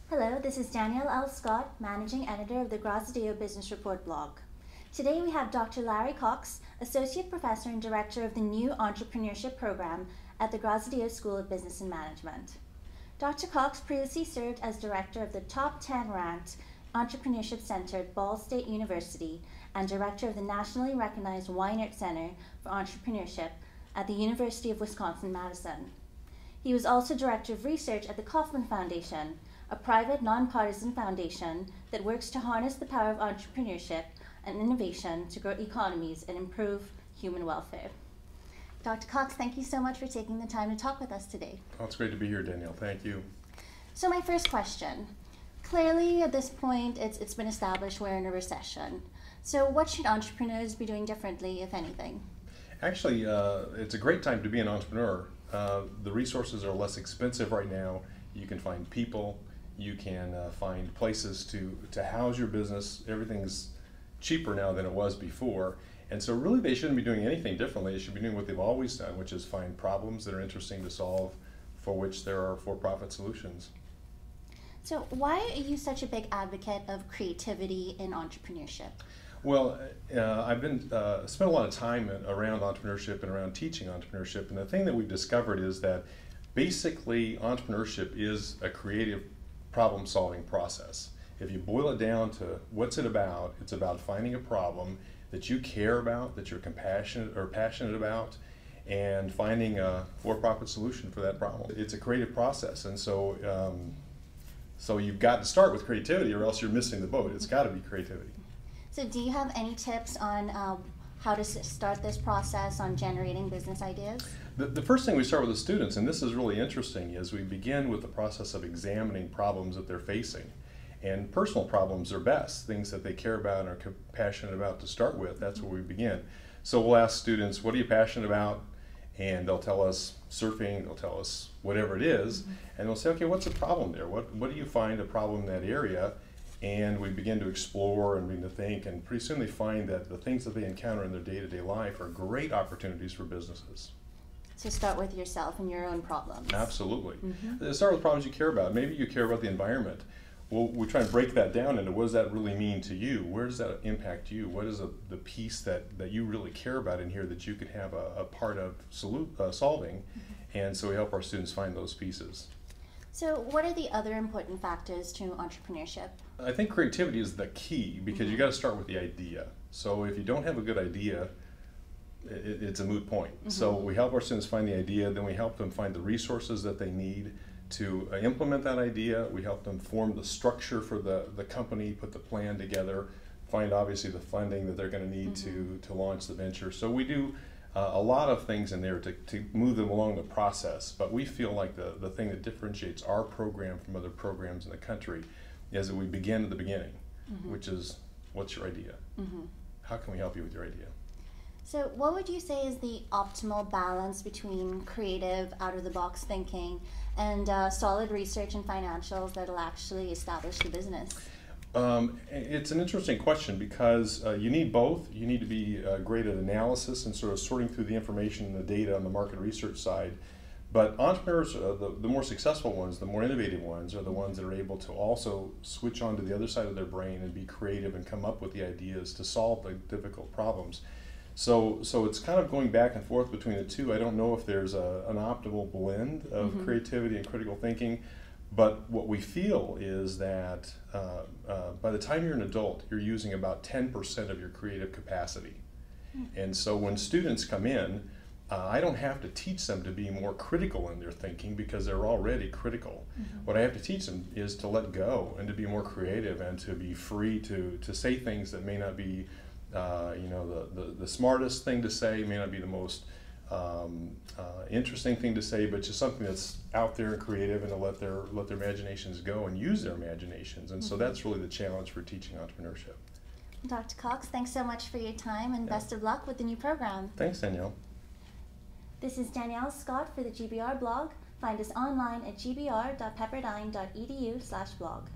Hello, this is Danielle L. Scott, Managing Editor of the Graziadio Business Report blog. Today we have Dr. Larry Cox, Associate Professor and Director of the new Entrepreneurship Program at the Graziadio School of Business and Management. Dr. Cox previously served as Director of the top 10 ranked Entrepreneurship Center at Ball State University and Director of the nationally recognized Weinert Center for Entrepreneurship at the University of Wisconsin-Madison. He was also Director of Research at the Kauffman Foundation, a private nonpartisan foundation that works to harness the power of entrepreneurship and innovation to grow economies and improve human welfare. Dr. Cox, thank you so much for taking the time to talk with us today. Oh, it's great to be here, Danielle. Thank you. So my first question. Clearly, at this point, it's been established we're in a recession. So what should entrepreneurs be doing differently, if anything? Actually, it's a great time to be an entrepreneur. The resources are less expensive right now. You can find people. You can find places to house your business. Everything's cheaper now than it was before. And so really they shouldn't be doing anything differently. They should be doing what they've always done, which is find problems that are interesting to solve, for which there are for-profit solutions. So why are you such a big advocate of creativity in entrepreneurship? Well, I've spent a lot of time around entrepreneurship and around teaching entrepreneurship, and the thing that we've discovered is that basically entrepreneurship is a creative problem-solving process. If you boil it down to what's it about, it's about finding a problem that you care about, that you're passionate about, and finding a for-profit solution for that problem. It's a creative process, and so so you've got to start with creativity, or else you're missing the boat. It's got to be creativity. So do you have any tips on how to start this process on generating business ideas? The first thing we start with the students, and this is really interesting, is we begin with the process of examining problems that they're facing. And personal problems are best, things that they care about and are passionate about to start with. That's where we begin. So we'll ask students, what are you passionate about? And they'll tell us surfing, they'll tell us whatever it is, and they'll say, okay, what's the problem there? What do you find a problem in that area? And we begin to explore and begin to think, and pretty soon they find that the things that they encounter in their day-to-day life are great opportunities for businesses. So start with yourself and your own problems. Absolutely. Start with problems you care about. Maybe you care about the environment. Well, we try and break that down into what does that really mean to you? Where does that impact you? What is the piece that you really care about in here that you could have a part of solving? And so we help our students find those pieces. So what are the other important factors to entrepreneurship? I think creativity is the key, because you got to start with the idea. So if you don't have a good idea, it's a moot point. So we help our students find the idea, then we help them find the resources that they need to implement that idea. We help them form the structure for the company, put the plan together, find obviously the funding that they're going to need to launch the venture. So we do a lot of things in there to move them along the process, but we feel like the thing that differentiates our program from other programs in the country is that we begin at the beginning, which is, what's your idea? How can we help you with your idea? So what would you say is the optimal balance between creative, out-of-the-box thinking and solid research and financials that will actually establish the business? It's an interesting question, because you need both. You need to be great at analysis and sort of sorting through the information and the data on the market research side. But entrepreneurs, the more successful ones, the more innovative ones, are the ones that are able to also switch on to the other side of their brain and be creative and come up with the ideas to solve the difficult problems. So it's kind of going back and forth between the two. I don't know if there's an optimal blend of creativity and critical thinking, but what we feel is that by the time you're an adult, you're using about 10% of your creative capacity. And so when students come in, I don't have to teach them to be more critical in their thinking, because they're already critical. What I have to teach them is to let go and to be more creative and to be free to say things that may not be the smartest thing to say, may not be the most interesting thing to say, but just something that's out there and creative, and to let their imaginations go and use their imaginations. And so that's really the challenge for teaching entrepreneurship. Dr. Cox, thanks so much for your time, and best of luck with the new program. Thanks, Danielle. This is Danielle Scott for the GBR blog. Find us online at gbr.pepperdine.edu/blog.